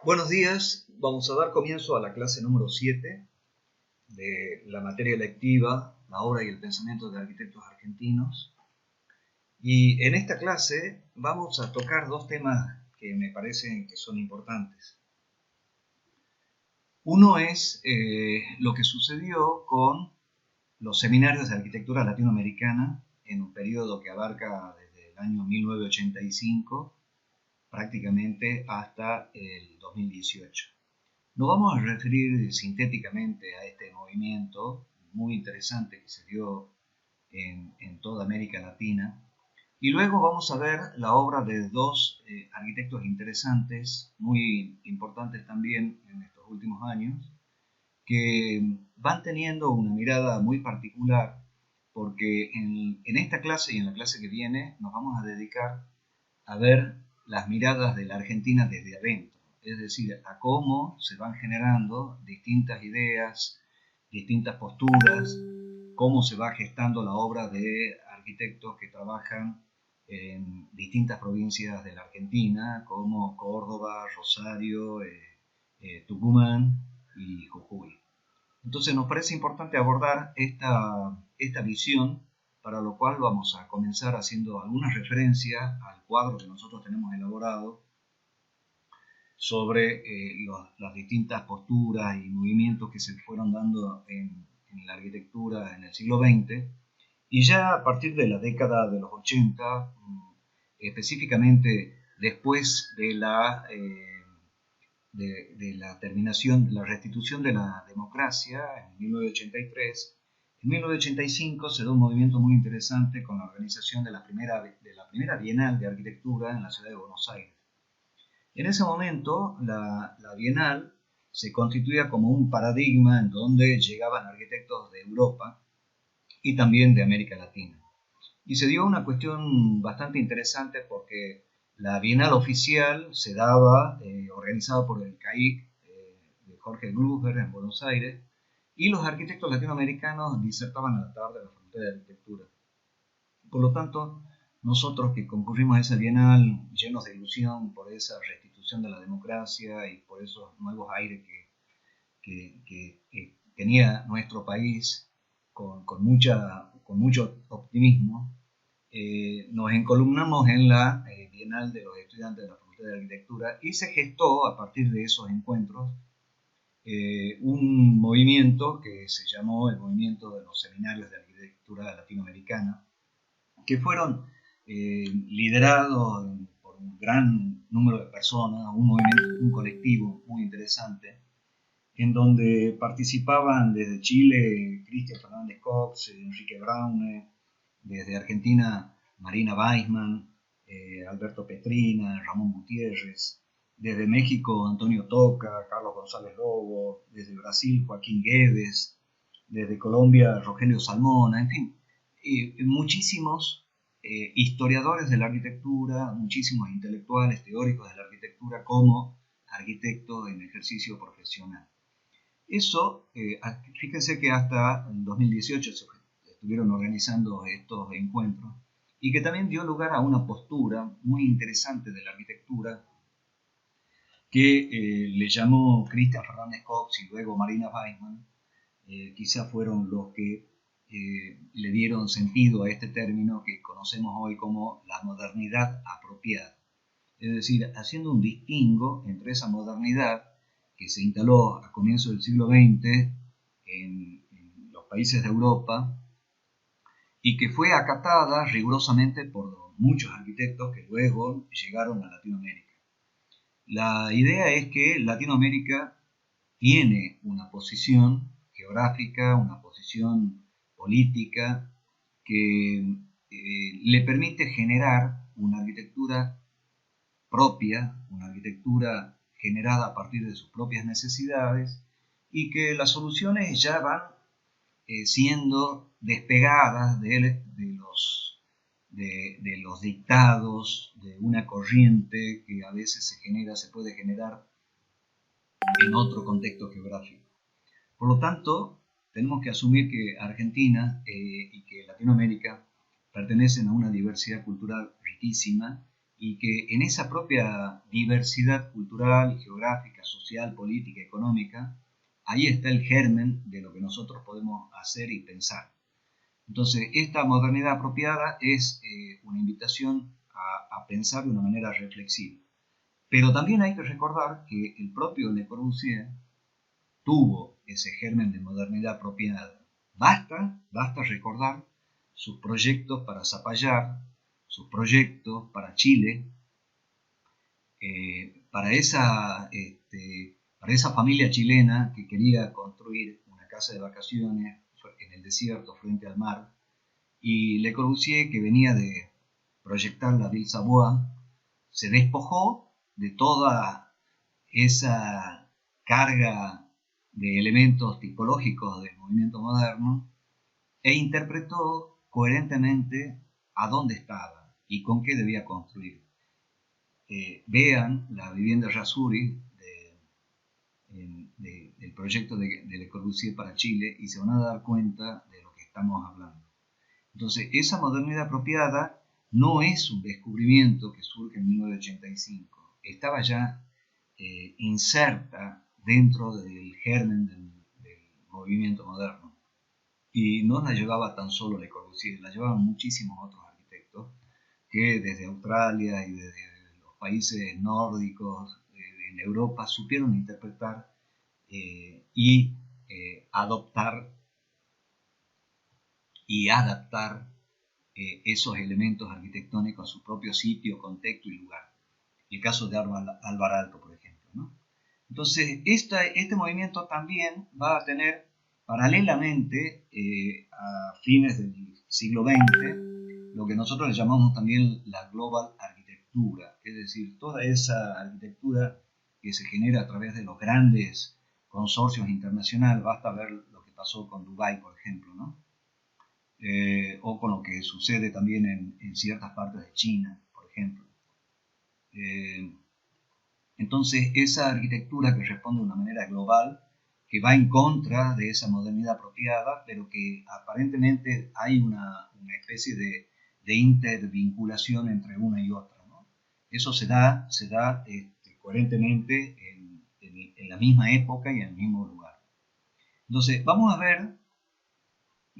Buenos días, vamos a dar comienzo a la clase número 7 de la materia electiva, la obra y el pensamiento de arquitectos argentinos. Y en esta clase vamos a tocar dos temas que me parecen que son importantes. Uno es lo que sucedió con los seminarios de arquitectura latinoamericana en un periodo que abarca desde el año 1985 prácticamente hasta el 2018. Nos vamos a referir sintéticamente a este movimiento muy interesante que se dio en toda América Latina. Y luego vamos a ver la obra de dos arquitectos interesantes, muy importantes también en estos últimos años, que van teniendo una mirada muy particular, porque en esta clase y en la clase que viene nos vamos a dedicar a ver las miradas de la Argentina desde adentro, es decir, a cómo se van generando distintas ideas, distintas posturas, cómo se va gestando la obra de arquitectos que trabajan en distintas provincias de la Argentina, como Córdoba, Rosario, Tucumán y Jujuy. Entonces nos parece importante abordar esta visión, para lo cual vamos a comenzar haciendo algunas referencias al cuadro que nosotros tenemos elaborado sobre las distintas posturas y movimientos que se fueron dando en la arquitectura en el siglo XX, y ya a partir de la década de los 80, específicamente después de la terminación, la restitución de la democracia en 1983, en 1985 se da un movimiento muy interesante con la organización de la primera Bienal de Arquitectura en la ciudad de Buenos Aires. En ese momento, la Bienal se constituía como un paradigma en donde llegaban arquitectos de Europa y también de América Latina. Y se dio una cuestión bastante interesante porque la Bienal oficial se daba organizada por el CAIC de Jorge Gruber en Buenos Aires, y los arquitectos latinoamericanos disertaban a la tarde de la Facultad de Arquitectura. Por lo tanto, nosotros que concurrimos a esa Bienal llenos de ilusión por esa restitución de la democracia y por esos nuevos aires que tenía nuestro país con mucho optimismo, nos encolumnamos en la Bienal de los estudiantes de la Facultad de Arquitectura, y se gestó a partir de esos encuentros un movimiento que se llamó el movimiento de los seminarios de arquitectura latinoamericana, que fueron liderados por un gran número de personas, un colectivo muy interesante, en donde participaban desde Chile Cristian Fernández Cox, Enrique Braune, desde Argentina Marina Weisman, Alberto Petrina, Ramón Gutiérrez, desde México Antonio Toca, Carlos González Lobo, desde Brasil Joaquín Guedes, desde Colombia Rogelio Salmona, en fin, muchísimos historiadores de la arquitectura, muchísimos intelectuales, teóricos de la arquitectura como arquitectos en ejercicio profesional. Eso, fíjense que hasta el 2018 se estuvieron organizando estos encuentros, y que también dio lugar a una postura muy interesante de la arquitectura que le llamó Cristian Fernández Cox y luego Marina Weisman. Quizás fueron los que le dieron sentido a este término que conocemos hoy como la modernidad apropiada. Es decir, haciendo un distingo entre esa modernidad que se instaló a comienzos del siglo XX en los países de Europa y que fue acatada rigurosamente por muchos arquitectos que luego llegaron a Latinoamérica. La idea es que Latinoamérica tiene una posición geográfica, una posición política que le permite generar una arquitectura propia, una arquitectura generada a partir de sus propias necesidades, y que las soluciones ya van siendo despegadas de los dictados de una corriente que a veces se puede generar en otro contexto geográfico. Por lo tanto, tenemos que asumir que Argentina y que Latinoamérica pertenecen a una diversidad cultural riquísima, y que en esa propia diversidad cultural, geográfica, social, política, económica, ahí está el germen de lo que nosotros podemos hacer y pensar. Entonces, esta modernidad apropiada es una invitación a pensar de una manera reflexiva. Pero también hay que recordar que el propio Le Corbusier tuvo ese germen de modernidad apropiada. Basta recordar sus proyectos para Zapallar, sus proyectos para Chile, para esa familia chilena que quería construir una casa de vacaciones en el desierto frente al mar, y Le Corbusier, que venía de proyectar la Ville Savoie, se despojó de toda esa carga de elementos tipológicos del movimiento moderno e interpretó coherentemente a dónde estaba y con qué debía construir. Vean la vivienda Rasuri del proyecto de Le Corbusier para Chile y se van a dar cuenta de lo que estamos hablando. Entonces, esa modernidad apropiada no es un descubrimiento que surge en 1985, estaba ya inserta dentro del germen del movimiento moderno. Y no la llevaba tan solo Le Corbusier, la llevaban muchísimos otros arquitectos que desde Australia y desde los países nórdicos en Europa supieron interpretar y adoptar y adaptar esos elementos arquitectónicos a su propio sitio, contexto y lugar. El caso de Alvar Aalto, por ejemplo, ¿no? Entonces, este movimiento también va a tener paralelamente a fines del siglo XX lo que nosotros le llamamos también la Global Arquitectura, es decir, toda esa arquitectura que se genera a través de los grandes consorcios internacionales. Basta ver lo que pasó con Dubái, por ejemplo, ¿no? O con lo que sucede también en ciertas partes de China, por ejemplo. Entonces, esa arquitectura que responde de una manera global, que va en contra de esa modernidad apropiada, pero que aparentemente hay una especie de intervinculación entre una y otra, ¿no? Eso se da coherentemente en la misma época y en el mismo lugar. Entonces, vamos a ver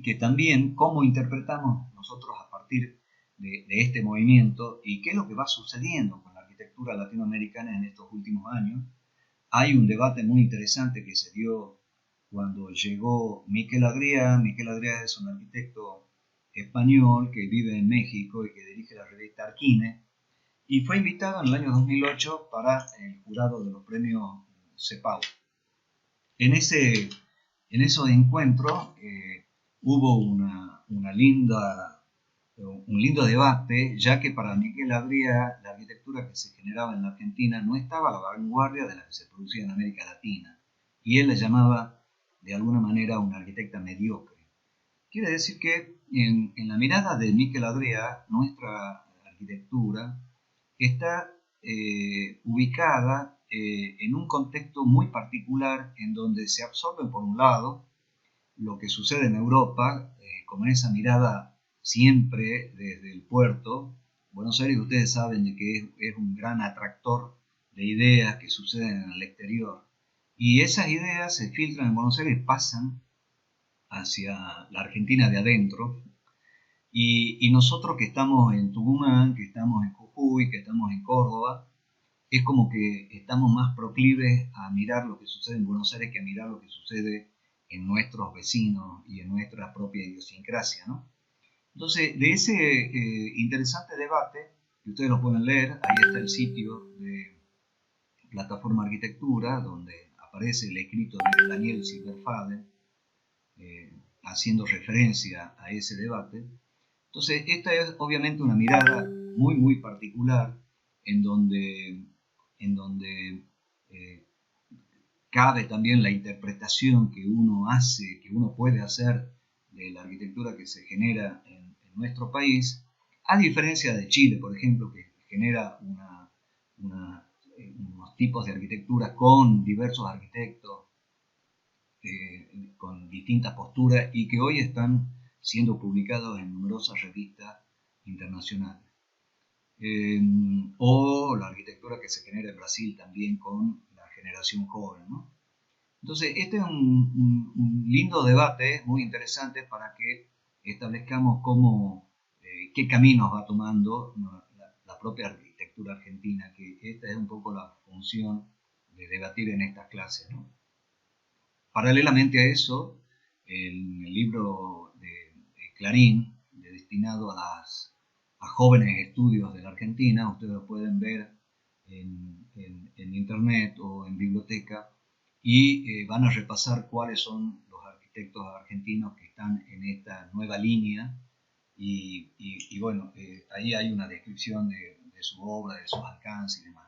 que también cómo interpretamos nosotros a partir de este movimiento y qué es lo que va sucediendo con la arquitectura latinoamericana en estos últimos años. Hay un debate muy interesante que se dio cuando llegó Miquel Adrià. Miquel Adrià es un arquitecto español que vive en México y que dirige la revista Arquine, y fue invitado en el año 2008 para el jurado de los premios CEPAL. En esos encuentros hubo un lindo debate, ya que para Miquel Adrià la arquitectura que se generaba en la Argentina no estaba a la vanguardia de la que se producía en América Latina, y él la llamaba de alguna manera una arquitecta mediocre. Quiere decir que en la mirada de Miquel Adrià, nuestra arquitectura está ubicada en un contexto muy particular en donde se absorbe por un lado lo que sucede en Europa, con esa mirada siempre desde el puerto. Buenos Aires, ustedes saben de que es un gran atractor de ideas que suceden en el exterior, y esas ideas se filtran en Buenos Aires y pasan hacia la Argentina de adentro, y nosotros que estamos en Tucumán, que estamos en Jujuy, que estamos en Córdoba, es como que estamos más proclives a mirar lo que sucede en Buenos Aires que a mirar lo que sucede en nuestros vecinos y en nuestra propia idiosincrasia, ¿no? Entonces, de ese interesante debate, que ustedes lo pueden leer, ahí está el sitio de Plataforma Arquitectura, donde aparece el escrito de Daniel Silberfaden, haciendo referencia a ese debate. Entonces, esta es obviamente una mirada muy, muy particular, en donde cabe también la interpretación que uno hace, que uno puede hacer de la arquitectura que se genera en nuestro país, a diferencia de Chile, por ejemplo, que genera unos tipos de arquitectura con diversos arquitectos, con distintas posturas, y que hoy están siendo publicados en numerosas revistas internacionales. o la arquitectura que se genera en Brasil también con la generación joven, ¿no? Entonces, este es un lindo debate, muy interesante para que establezcamos qué caminos va tomando la propia arquitectura argentina, que esta es un poco la función de debatir en estas clases, ¿no? Paralelamente a eso, el libro de Clarín, destinado a jóvenes estudios de la Argentina, ustedes lo pueden ver en internet o en biblioteca, y van a repasar cuáles son los arquitectos argentinos que están en esta nueva línea, y bueno, ahí hay una descripción de su obra, de sus alcances y demás.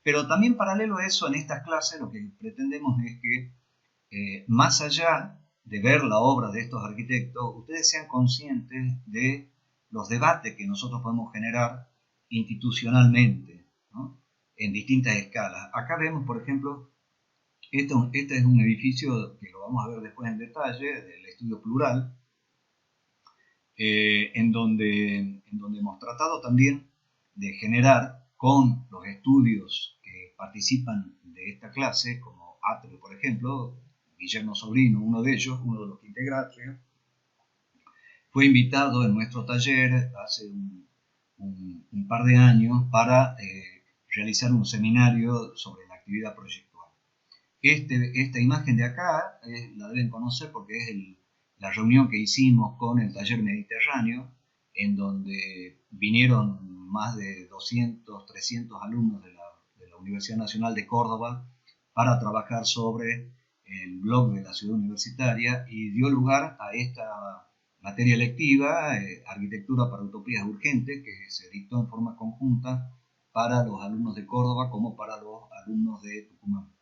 Pero también paralelo a eso, en estas clases lo que pretendemos es que más allá de ver la obra de estos arquitectos, ustedes sean conscientes de los debates que nosotros podemos generar institucionalmente, ¿no? En distintas escalas. Acá vemos, por ejemplo, este es un edificio que lo vamos a ver después en detalle, del estudio plural, en donde hemos tratado también de generar con los estudios que participan de esta clase, como Atrio, por ejemplo, Guillermo Sobrino, uno de ellos, uno de los que integra Atrio, fue invitado en nuestro taller hace un par de años para realizar un seminario sobre la actividad proyectual. Esta imagen de acá la deben conocer porque es la reunión que hicimos con el taller Mediterráneo, en donde vinieron más de 200, 300 alumnos de la Universidad Nacional de Córdoba para trabajar sobre el blog de la ciudad universitaria, y dio lugar a esta materia electiva, Arquitectura para Utopías Urgentes, que se dictó en forma conjunta para los alumnos de Córdoba como para los alumnos de Tucumán.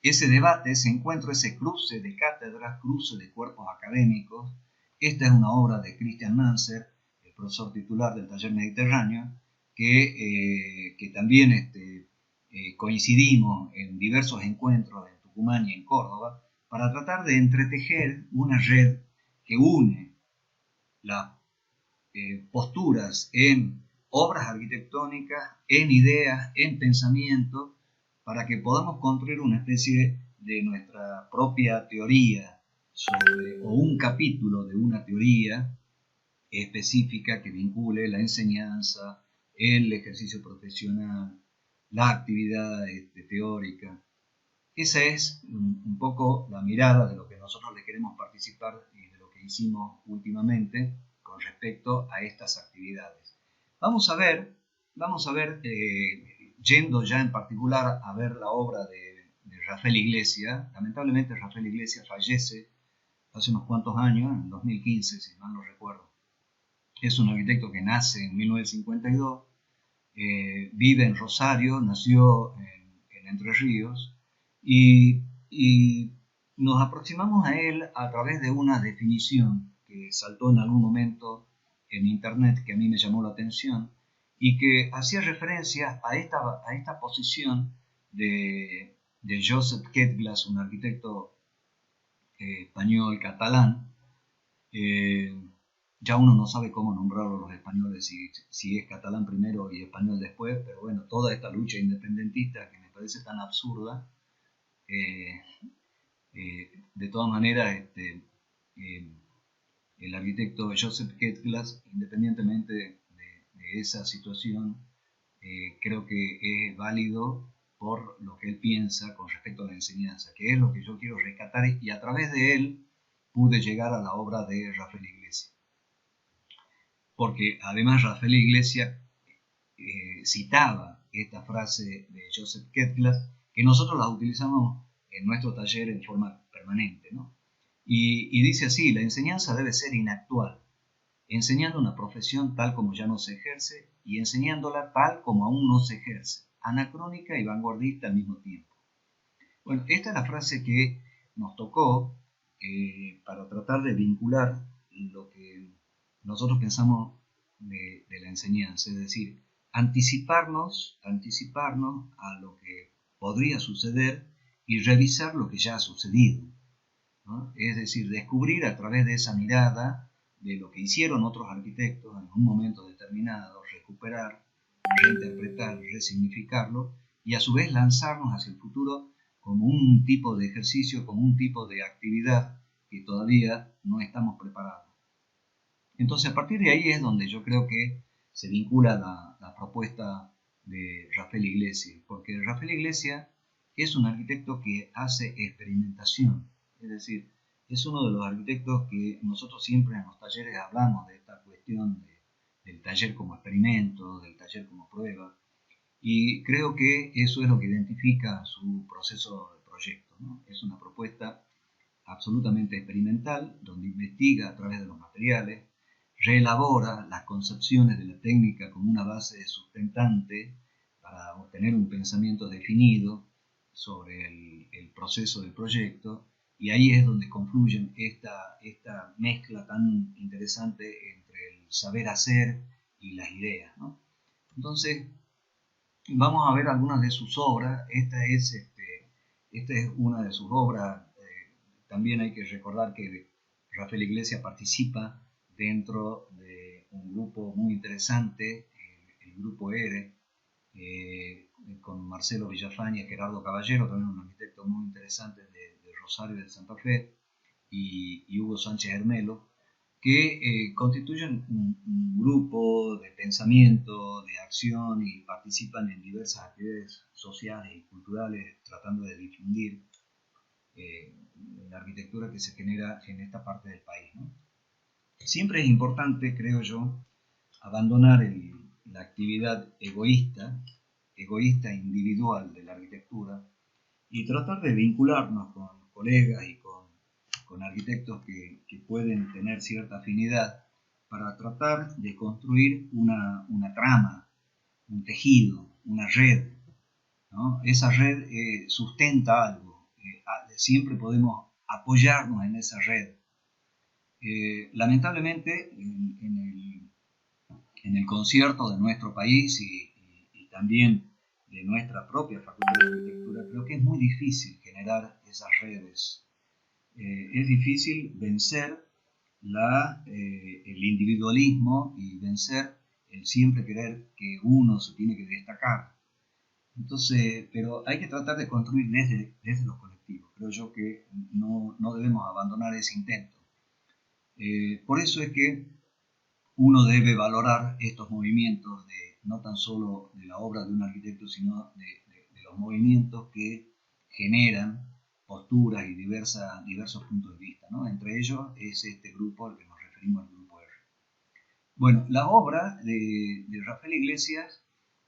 Ese debate, ese encuentro, ese cruce de cátedras, cruce de cuerpos académicos, esta es una obra de Christian Manser, el profesor titular del taller Mediterráneo, que también coincidimos en diversos encuentros en Tucumán y en Córdoba, para tratar de entretejer una red que une las posturas en obras arquitectónicas, en ideas, en pensamiento, para que podamos construir una especie de nuestra propia teoría o un capítulo de una teoría específica que vincule la enseñanza, el ejercicio profesional, la actividad teórica. Esa es un poco la mirada de lo que nosotros le queremos participar y de lo que hicimos últimamente con respecto a estas actividades. Vamos a ver, yendo ya en particular a ver la obra de Rafael Iglesias. Lamentablemente Rafael Iglesias fallece hace unos cuantos años, en 2015, si mal no recuerdo. Es un arquitecto que nace en 1952, vive en Rosario, nació en Entre Ríos, y nos aproximamos a él a través de una definición que saltó en algún momento en internet, que a mí me llamó la atención, y que hacía referencia a esta posición de Joseph Quetglas, un arquitecto español catalán. Ya uno no sabe cómo nombrarlo los españoles, si es catalán primero y español después, pero bueno, toda esta lucha independentista que me parece tan absurda, de todas maneras, el arquitecto Joseph Quetglas, independientemente de esa situación, creo que es válido por lo que él piensa con respecto a la enseñanza, que es lo que yo quiero rescatar, y a través de él pude llegar a la obra de Rafael Iglesias. Porque además Rafael Iglesias citaba esta frase de Joseph Quetglas, que nosotros la utilizamos en nuestro taller en forma permanente, ¿no? Y dice así: la enseñanza debe ser inactual, enseñando una profesión tal como ya no se ejerce y enseñándola tal como aún no se ejerce, anacrónica y vanguardista al mismo tiempo. Bueno, esta es la frase que nos tocó para tratar de vincular lo que nosotros pensamos de la enseñanza, es decir, anticiparnos a lo que podría suceder y revisar lo que ya ha sucedido, ¿no? Es decir, descubrir a través de esa mirada de lo que hicieron otros arquitectos en un momento determinado, recuperar, reinterpretar, resignificarlo y a su vez lanzarnos hacia el futuro como un tipo de ejercicio, como un tipo de actividad que todavía no estamos preparados. Entonces, a partir de ahí es donde yo creo que se vincula la propuesta de Rafael Iglesias, porque Rafael Iglesias es un arquitecto que hace experimentación, es decir, es uno de los arquitectos que nosotros siempre en los talleres hablamos de esta cuestión del taller como experimento, del taller como prueba, y creo que eso es lo que identifica su proceso de proyecto, ¿no? Es una propuesta absolutamente experimental, donde investiga a través de los materiales, reelabora las concepciones de la técnica como una base sustentante para obtener un pensamiento definido sobre el proceso del proyecto, y ahí es donde confluyen esta mezcla tan interesante entre el saber hacer y las ideas, ¿no? Entonces, vamos a ver algunas de sus obras. Esta es una de sus obras. También hay que recordar que Rafael Iglesias participa dentro de un grupo muy interesante, el grupo ERE, con Marcelo Villafañe y Gerardo Caballero, también un arquitecto muy interesante de Rosario de Santa Fe, y Hugo Sánchez Hermelo, que constituyen un grupo de pensamiento, de acción y participan en diversas actividades sociales y culturales tratando de difundir la arquitectura que se genera en esta parte del país, ¿no? Siempre es importante, creo yo, abandonar la actividad egoísta individual de la arquitectura y tratar de vincularnos con colegas y con arquitectos que pueden tener cierta afinidad para tratar de construir una trama, un tejido, una red, ¿no? Esa red sustenta algo, siempre podemos apoyarnos en esa red. Lamentablemente, en el concierto de nuestro país y también de nuestra propia Facultad de Arquitectura, creo que es muy difícil generar esas redes. Es difícil vencer el individualismo y vencer el siempre querer que uno se tiene que destacar. Entonces, pero hay que tratar de construir desde los colectivos. Creo yo que no debemos abandonar ese intento. Por eso es que uno debe valorar estos movimientos no tan solo de la obra de un arquitecto, sino de los movimientos que generan posturas y diversos puntos de vista, ¿no? Entre ellos es este grupo al que nos referimos, el grupo R. Bueno, la obra de Rafael Iglesias,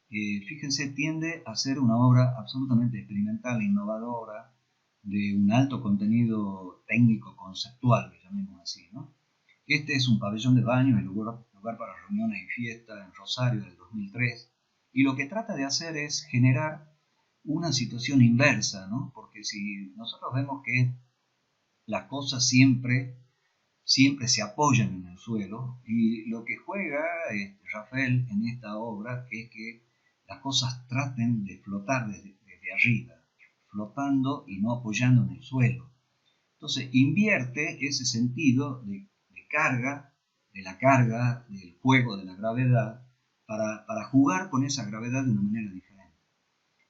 fíjense, tiende a ser una obra absolutamente experimental, innovadora, de un alto contenido técnico conceptual, que llamemos así, ¿no? Este es un pabellón de baño, el lugar para reuniones y fiestas en Rosario del 2003, y lo que trata de hacer es generar una situación inversa, ¿no? Porque si nosotros vemos que las cosas siempre se apoyan en el suelo, y lo que juega Rafael en esta obra es que las cosas traten de flotar desde arriba, flotando y no apoyando en el suelo. Entonces invierte ese sentido de carga, de la carga, del juego de la gravedad, para jugar con esa gravedad de una manera diferente.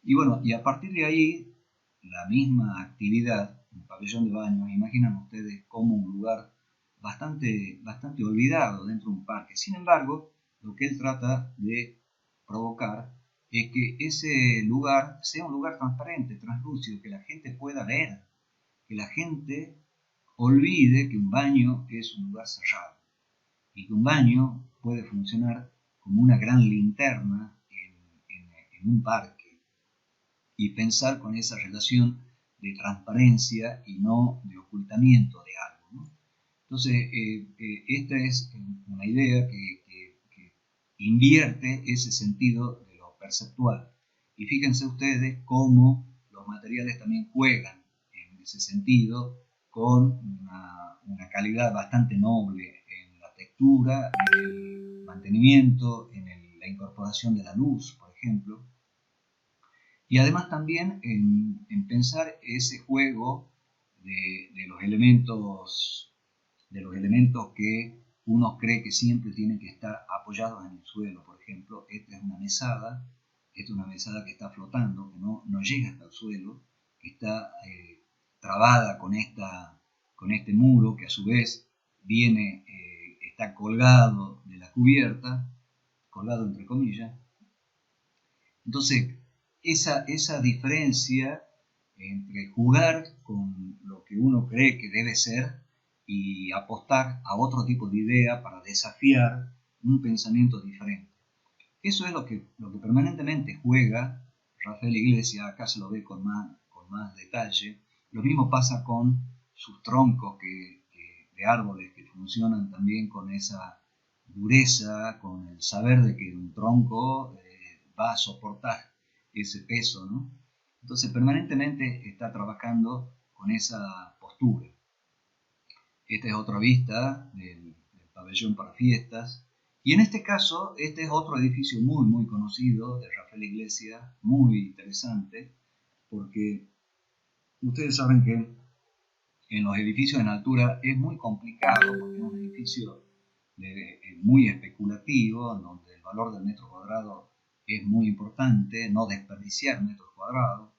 Y bueno, y a partir de ahí, la misma actividad, un pabellón de baños, imaginan ustedes como un lugar bastante olvidado dentro de un parque. Sin embargo, lo que él trata de provocar es que ese lugar sea un lugar transparente, translúcido, que la gente pueda ver, que la gente olvide que un baño es un lugar cerrado y que un baño puede funcionar como una gran linterna en un parque, y pensar con esa relación de transparencia y no de ocultamiento de algo, ¿no? Entonces, esta es una idea que invierte ese sentido de lo perceptual. Y fíjense ustedes cómo los materiales también juegan en ese sentido, con una calidad bastante noble en la textura, en el mantenimiento, en la incorporación de la luz, por ejemplo. Y además también en pensar ese juego de los elementos que uno cree que siempre tienen que estar apoyados en el suelo. Por ejemplo, esta es una mesada que está flotando, que no llega hasta el suelo, que está trabada con este muro, que a su vez está colgado de la cubierta, colgado entre comillas. Entonces, esa diferencia entre jugar con lo que uno cree que debe ser y apostar a otro tipo de idea para desafiar un pensamiento diferente. Eso es lo que permanentemente juega Rafael Iglesias. Acá se lo ve con más detalle. Lo mismo pasa con sus troncos de árboles que funcionan también con esa dureza, con el saber de que un tronco va a soportar ese peso, ¿no? Entonces permanentemente está trabajando con esa postura. Esta es otra vista del pabellón para fiestas. Y en este caso, este es otro edificio muy conocido de Rafael Iglesias, muy interesante, porque ustedes saben que en los edificios en altura es muy complicado, porque es un edificio muy especulativo, en donde el valor del metro cuadrado es muy importante, no desperdiciar metros cuadrados,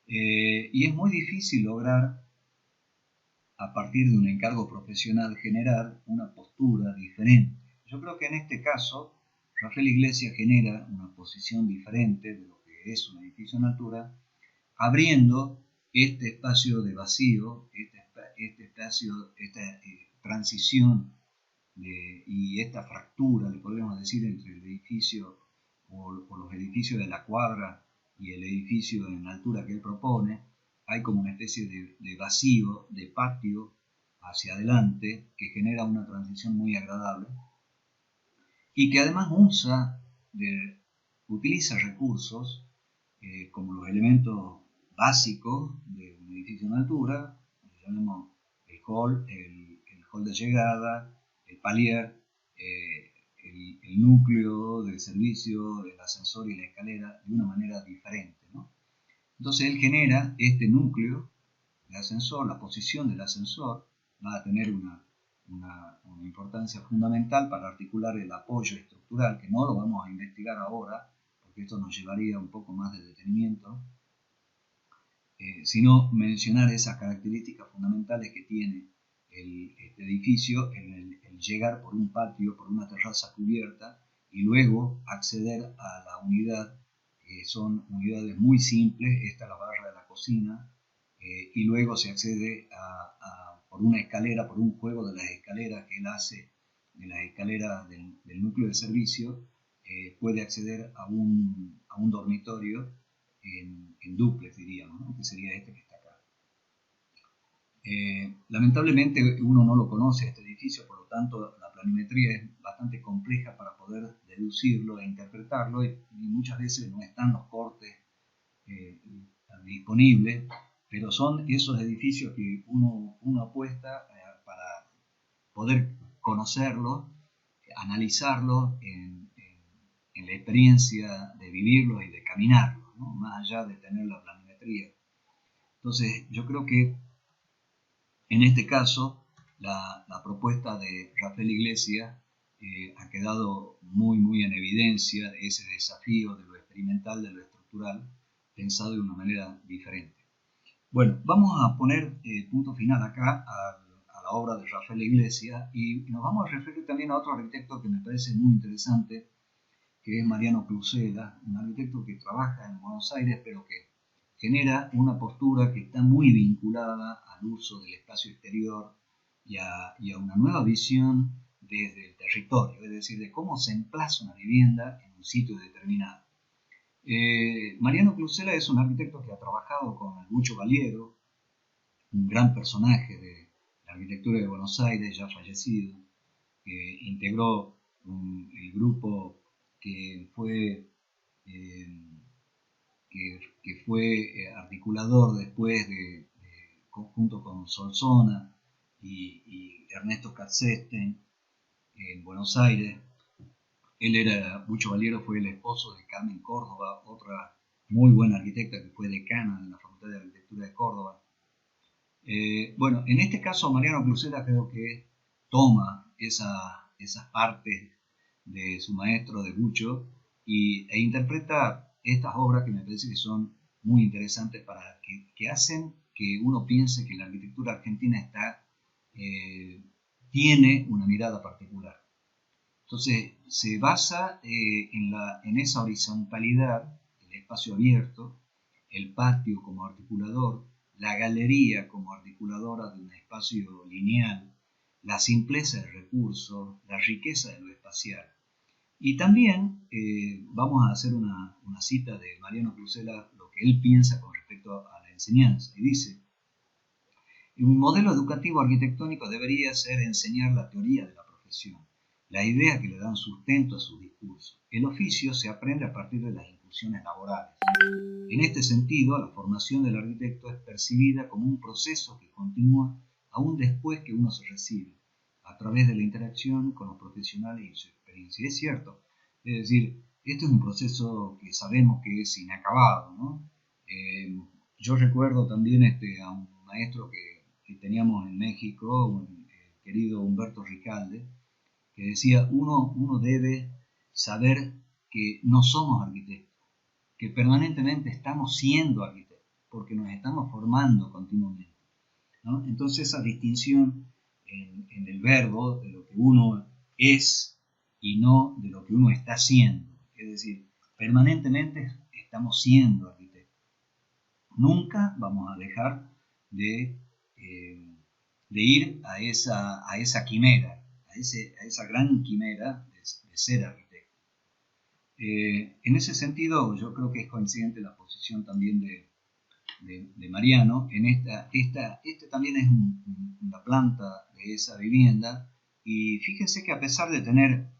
y es muy difícil lograr, a partir de un encargo profesional, generar una postura diferente. Yo creo que en este caso, Rafael Iglesias genera una posición diferente de lo que es un edificio en altura, abriendo este espacio de vacío, este espacio, esta transición y esta fractura, le podríamos decir, entre el edificio o los edificios de la cuadra y el edificio en altura que él propone. Hay como una especie de vacío, de patio hacia adelante, que genera una transición muy agradable y que además utiliza recursos como los elementos básicos de un edificio en altura, llamemos el hall de llegada, el palier, el núcleo de servicio, el ascensor y la escalera de una manera diferente, ¿no? Entonces él genera este núcleo de ascensor, la posición del ascensor va a tener una importancia fundamental para articular el apoyo estructural, que no lo vamos a investigar ahora, porque esto nos llevaría un poco más de detenimiento, sino mencionar esas características fundamentales que tiene este edificio, el llegar por un patio, por una terraza cubierta, y luego acceder a la unidad, que son unidades muy simples. Esta es la barra de la cocina, y luego se accede por una escalera, por un juego de las escaleras que él hace, de las escaleras del núcleo de servicio, puede acceder a un dormitorio en dúplex, diríamos, ¿no? Que sería este que está acá. Lamentablemente uno no lo conoce, este edificio, por lo tanto la planimetría es bastante compleja para poder deducirlo e interpretarlo, y muchas veces no están los cortes disponibles, pero son esos edificios que uno apuesta para poder conocerlos, analizarlos en la experiencia de vivirlos y de caminarlos, ¿no? Más allá de tener la planimetría. Entonces yo creo que en este caso la propuesta de Rafael Iglesias ha quedado muy en evidencia ese desafío de lo experimental, de lo estructural, pensado de una manera diferente. Bueno, vamos a poner punto final acá a la obra de Rafael Iglesias, y nos vamos a referir también a otro arquitecto que me parece muy interesante, que es Mariano Cluzela, un arquitecto que trabaja en Buenos Aires, pero que genera una postura que está muy vinculada al uso del espacio exterior y a una nueva visión desde el territorio, es decir, de cómo se emplaza una vivienda en un sitio determinado. Mariano Cluzela es un arquitecto que ha trabajado con el Bucho Valiero, un gran personaje de la arquitectura de Buenos Aires, ya fallecido, que integró el grupo que fue articulador después junto con Solsona y Ernesto Katzenstein en Buenos Aires. Bucho Valiero fue el esposo de Carmen Córdoba, otra muy buena arquitecta que fue decana de la Facultad de Arquitectura de Córdoba. Bueno, en este caso Mariano Cluzela creo que toma esa esas partes de su maestro, de Buccio, e interpreta estas obras que me parece que son muy interesantes para que hacen que uno piense que la arquitectura argentina tiene una mirada particular. Entonces se basa en esa horizontalidad, el espacio abierto, el patio como articulador, la galería como articuladora de un espacio lineal, la simpleza del recurso, la riqueza de lo espacial. Y también vamos a hacer una cita de Mariano Cluzela, lo que él piensa con respecto a la enseñanza. Y dice, un modelo educativo arquitectónico debería ser enseñar la teoría de la profesión, la idea que le dan sustento a su discurso. El oficio se aprende a partir de las incursiones laborales. En este sentido, la formación del arquitecto es percibida como un proceso que continúa aún después que uno se recibe, a través de la interacción con los profesionales y su experiencia. Es cierto, es decir, este es un proceso que sabemos que es inacabado, ¿no? Yo recuerdo también a un maestro que teníamos en México, el querido Humberto Ricalde, que decía, uno debe saber que no somos arquitectos, que permanentemente estamos siendo arquitectos, porque nos estamos formando continuamente, ¿no? Entonces esa distinción en el verbo de lo que uno es y no de lo que uno está haciendo, es decir, permanentemente estamos siendo arquitectos. Nunca vamos a dejar de ir a esa quimera, a esa gran quimera de ser arquitecto. En ese sentido, yo creo que es coincidente la posición también de Mariano. Este también es una planta de esa vivienda, y fíjense que a pesar de tener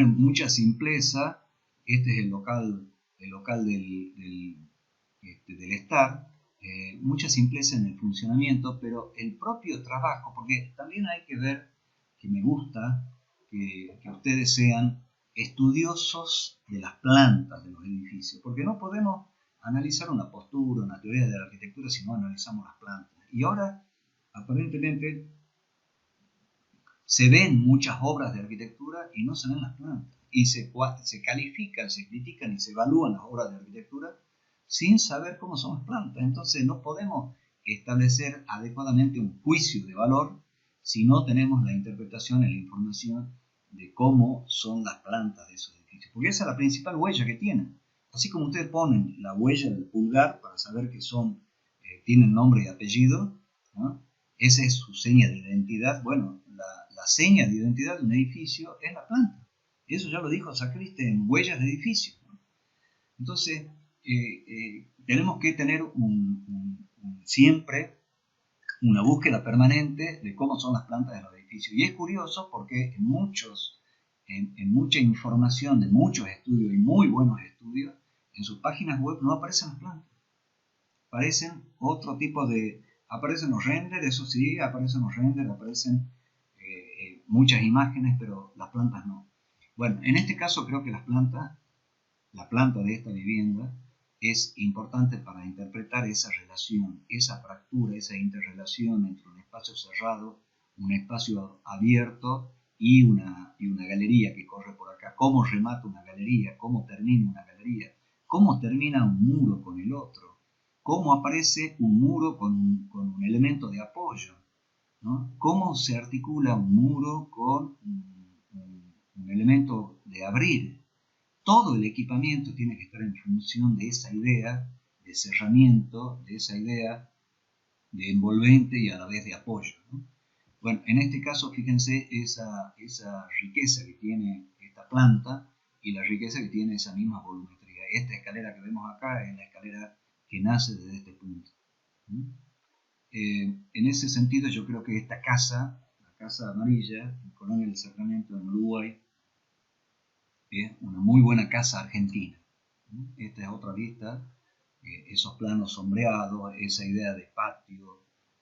mucha simpleza, este es el local del estar, mucha simpleza en el funcionamiento, pero el propio trabajo, porque también hay que ver, que me gusta que ustedes sean estudiosos de las plantas de los edificios, porque no podemos analizar una postura, una teoría de la arquitectura si no analizamos las plantas. Y ahora, aparentemente, se ven muchas obras de arquitectura y no se ven las plantas. Y se califican, se critican y se evalúan las obras de arquitectura sin saber cómo son las plantas. Entonces no podemos establecer adecuadamente un juicio de valor si no tenemos la interpretación y la información de cómo son las plantas de esos edificios. Porque esa es la principal huella que tienen. Así como ustedes ponen la huella del pulgar para saber que tienen nombre y apellido, ¿no? Esa es su seña de identidad. Bueno, la seña de identidad de un edificio es la planta. Eso ya lo dijo Sacriste en Huellas de Edificios, ¿no? Entonces, tenemos que tener siempre una búsqueda permanente de cómo son las plantas de los edificios. Y es curioso porque en mucha información de muchos estudios y muy buenos estudios, en sus páginas web no aparecen las plantas. Aparecen otro tipo aparecen los renders, eso sí, aparecen muchas imágenes, pero las plantas no. Bueno, en este caso creo que la planta de esta vivienda es importante para interpretar esa relación, esa fractura, esa interrelación entre un espacio cerrado, un espacio abierto y una galería que corre por acá. ¿Cómo remata una galería? ¿Cómo termina una galería? ¿Cómo termina un muro con el otro? ¿Cómo aparece un muro con un elemento de apoyo? ¿No? ¿Cómo se articula un muro con un elemento de abrir? Todo el equipamiento tiene que estar en función de esa idea de cerramiento, de esa idea de envolvente y a la vez de apoyo, ¿no? Bueno, en este caso, fíjense esa riqueza que tiene esta planta y la riqueza que tiene esa misma volumetría. Esta escalera que vemos acá es la escalera que nace desde este punto. En ese sentido, yo creo que esta casa, la Casa Amarilla, en Colonia del Sacramento, en Uruguay, es una muy buena casa argentina. Esta es otra vista, esos planos sombreados, esa idea de patio,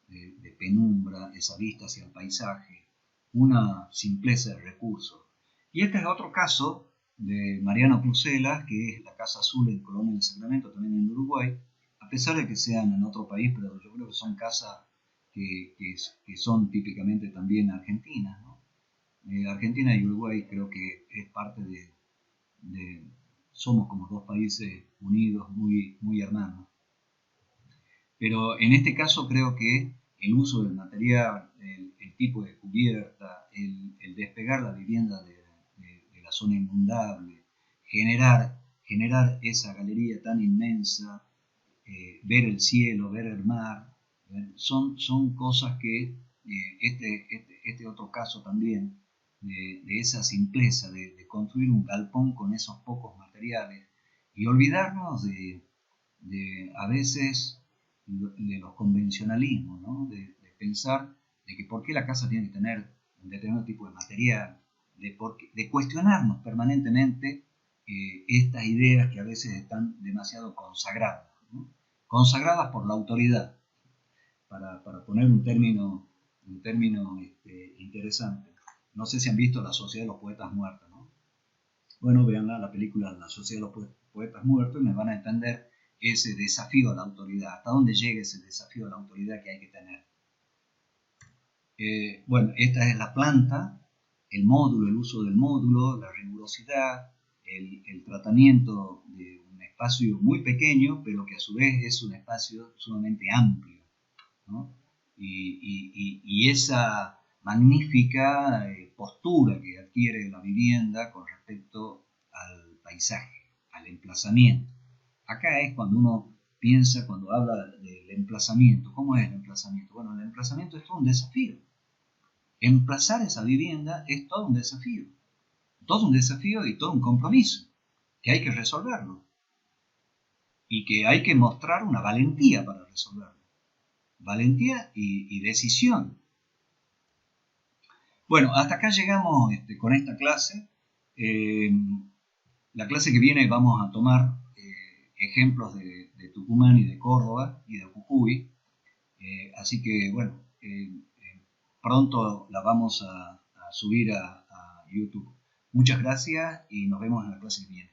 de penumbra, esa vista hacia el paisaje, una simpleza de recursos. Y este es otro caso de Mariano Cluzela, que es la Casa Azul en Colonia del Sacramento, también en Uruguay, a pesar de que sean en otro país, pero yo creo que son casas que son típicamente también argentinas, ¿no? Argentina y Uruguay creo que es parte somos como dos países unidos, muy, muy hermanos. Pero en este caso creo que el uso del material, el tipo de cubierta, el despegar la vivienda de la zona inundable, generar esa galería tan inmensa, ver el cielo, ver el mar, son cosas que este otro caso también, de esa simpleza, de construir un galpón con esos pocos materiales y olvidarnos a veces de los convencionalismos, ¿no? De pensar de que por qué la casa tiene que tener un determinado tipo de material, de cuestionarnos permanentemente estas ideas que a veces están demasiado consagradas, ¿no? Consagradas por la autoridad, para poner un término interesante. No sé si han visto La Sociedad de los Poetas Muertos, ¿no? Bueno, vean la película La Sociedad de los Poetas Muertos y me van a entender ese desafío a la autoridad, hasta dónde llega ese desafío a la autoridad que hay que tener. Bueno, esta es la planta, el módulo, el uso del módulo, la rigurosidad, el tratamiento de un espacio muy pequeño, pero que a su vez es un espacio sumamente amplio, ¿no? Y esa magnífica postura que adquiere la vivienda con respecto al paisaje, al emplazamiento. Acá es cuando uno piensa, cuando habla del emplazamiento. ¿Cómo es el emplazamiento? Bueno, el emplazamiento es todo un desafío. Emplazar esa vivienda es todo un desafío. Todo un desafío y todo un compromiso que hay que resolverlo. Y que hay que mostrar una valentía para resolverlo. Valentía y decisión. Bueno, hasta acá llegamos con esta clase. La clase que viene vamos a tomar ejemplos de Tucumán y de Córdoba y de Jujuy. Así que, bueno, pronto la vamos a subir a YouTube. Muchas gracias y nos vemos en la clase que viene.